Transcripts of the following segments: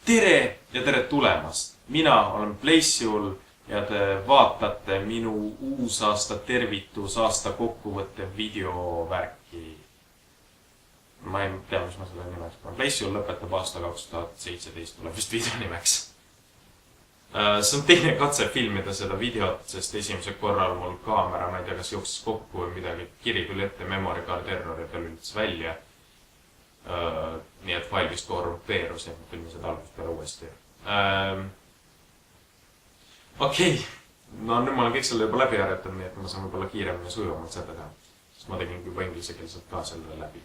Tere ja tere tulemast! Mina olen Playsiul ja te vaatate minu uusaasta tervitus aasta kokkuvõtte videovärki. Ma ei tea, mis ma selle nimeks panen. Playsiul lõpetab aasta 2017 tuleb vist video nimeks. See on teine katse filmida seda videot, sest esimese korral mul kaamera, ma ei tea, kas jooksis kokku või midagi, kiri tuli ette, memory card error ja ta lülitas välja. Nii et fail vist korrupeerus ja filmi seda algust peale uuesti. Okei, no nüüd ma olen kõik selle juba läbi harjutanud, nii et ma saan võib-olla kiiremini sujuvamalt seda teha. Sest ma tegin juba inglisekeelselt ka selle läbi.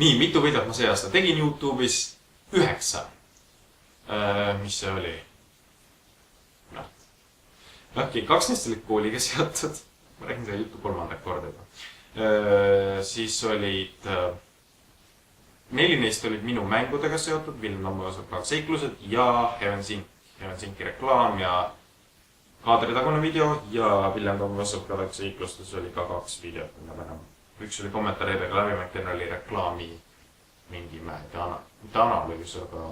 Nii, mitu videot ma see aasta tegin YouTube'is? 9. Mis see oli? Okei, 2 neist olid kooliga seotud. Ma räägin seda juttu 3. korda juba. Siis olid 4 neist olid minu mängudega seotud, Vilnamma sõbrad seiklused ja Heavensinki reklaam ja kaadritagune video ja Vilnamma sõbrad seiklustes oli ka 2 videot. Üks oli kommentaariidega läbimäng, teine oli reklaami mingi mitte analüüs, aga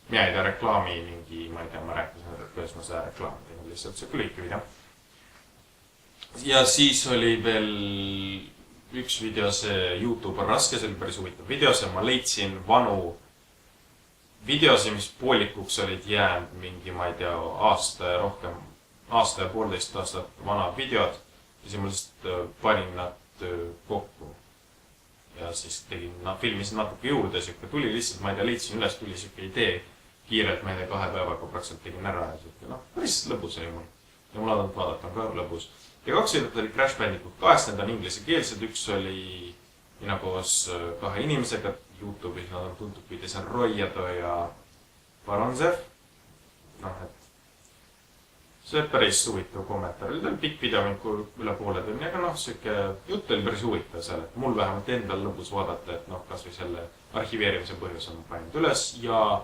mina ei tea reklaami mingi, ma ei tea, ma rääkisin, et kuidas ma seda reklaami tegin, lihtsalt see lühike video. Ja siis oli veel üks video, see YouTube on raske, see oli päris huvitav videos ja ma leidsin vanu videosi, mis poolikuks olid jäänud mingi, ma ei tea, aasta ja rohkem, aasta ja 1,5 aastat vanad videod ja siis ma lihtsalt panin nad kokku ja siis filmisin natuke juurde, siuke tuli lihtsalt, ma ei tea, leidsin üles, tuli siuke idee kiirelt, ma ei tea, 2 päevaga praktiliselt tegin ära ja siuke, päris lõbus oli mul ja mul adanud vaadata on ka lõbus. Ja 2 videot oli Crash Bandicoot 2, need on inglisekeelsed, üks oli mina koos 2 inimesega YouTube'is, nad on tuntud kui Roiado ja Baronzev. See oli päris huvitav kommentaar, oli pikk video minku üle poole tunni, aga siuke jutt oli päris huvitav seal, et mul vähemalt endal lõbus vaadata, et kas või selle arhiveerimise põhjus on panenud üles ja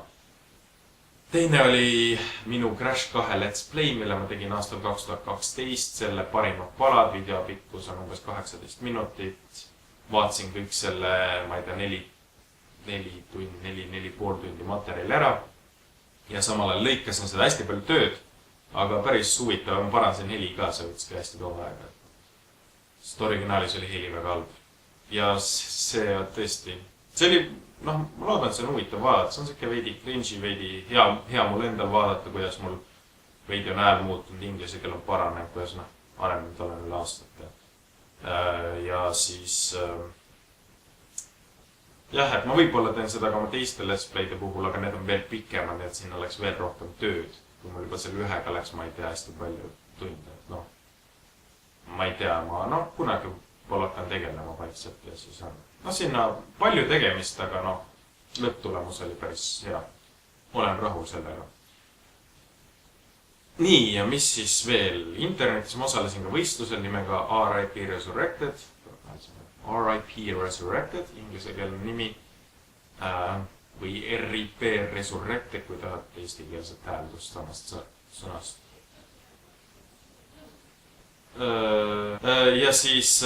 teine oli minu Crash 2 Let's Play, mille ma tegin aastal 2012, selle parimad palad, video pikkus on umbes 18 minutit. Vaatasin kõik selle, ma ei tea, 4,5 tundi materjali ära ja samal ajal lõikasin seda hästi palju tööd, aga päris huvitav, ma parandasin heli ka, see võttis ka hästi toome aega. Sest originaalis oli heli väga halb. Ja see tõesti, see oli, ma loodan, et see on huvitav vaadata, see on siuke veidi cringe'i, veidi hea mul endal vaadata, kuidas mul veidi on hääl muutunud, inglise keel on paranenud, kuidas arenenud olen üle aastat. Ja siis jah, et ma võib-olla teen seda ka oma teiste let's play'de puhul, aga need on veel pikemad, nii et siin oleks veel rohkem tööd. Kui mul juba selle ühega läks, ma ei tea, hästi palju tunde, et ma ei tea, ma kunagi võib-olla hakkan tegelema vaikselt ja siis on. Sinna palju tegemist, aga lõpptulemus oli päris hea. Olen rahul sellega. Nii, ja mis siis veel? Internetis ma osalesin ka võistlusel nimega RIP Resurrected. RIP Resurrected, inglise keelne nimi. Või RIP Resurrected, kui tahate eestikeelset hääldust samast sõnast. Ja siis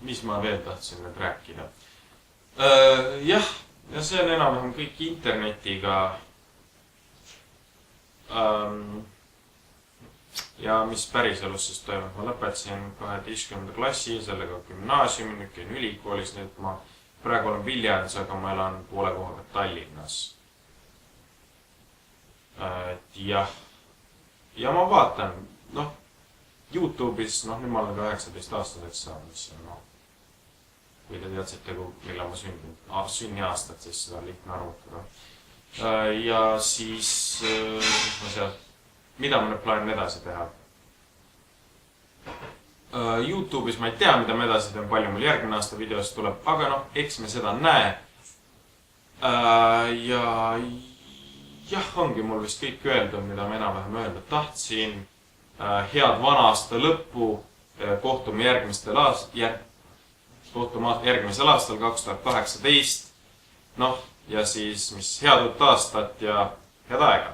mis ma veel tahtsin nüüd rääkida? Jah, ja see on enam-vähem kõik internetiga. Ja mis päriselus siis toimub? Ma lõpetasin 12. klassi ja sellega gümnaasiumi, nüüd käin ülikoolis, nüüd ma praegu olen Viljandis, aga ma elan poole kohaga Tallinnas. Ja ma vaatan, YouTube'is, nüüd ma olen ka 19 aastaseks saanud, mis on kui te teadsite, millal ma sünniaastat, siis seda on lihtne arvutada. Ja siis, mida ma nüüd plaanin edasi teha? YouTube'is ma ei tea, mida ma edasi teen, palju mul järgmine aasta videost tuleb, aga eks me seda näe. Ja jah, ongi mul vist kõik öeldud, mida ma enam-vähem öelda tahtsin. Head vana aasta lõppu, kohtume järgmisel aastal 2018. Ja siis, mis head uut aastat ja head aega!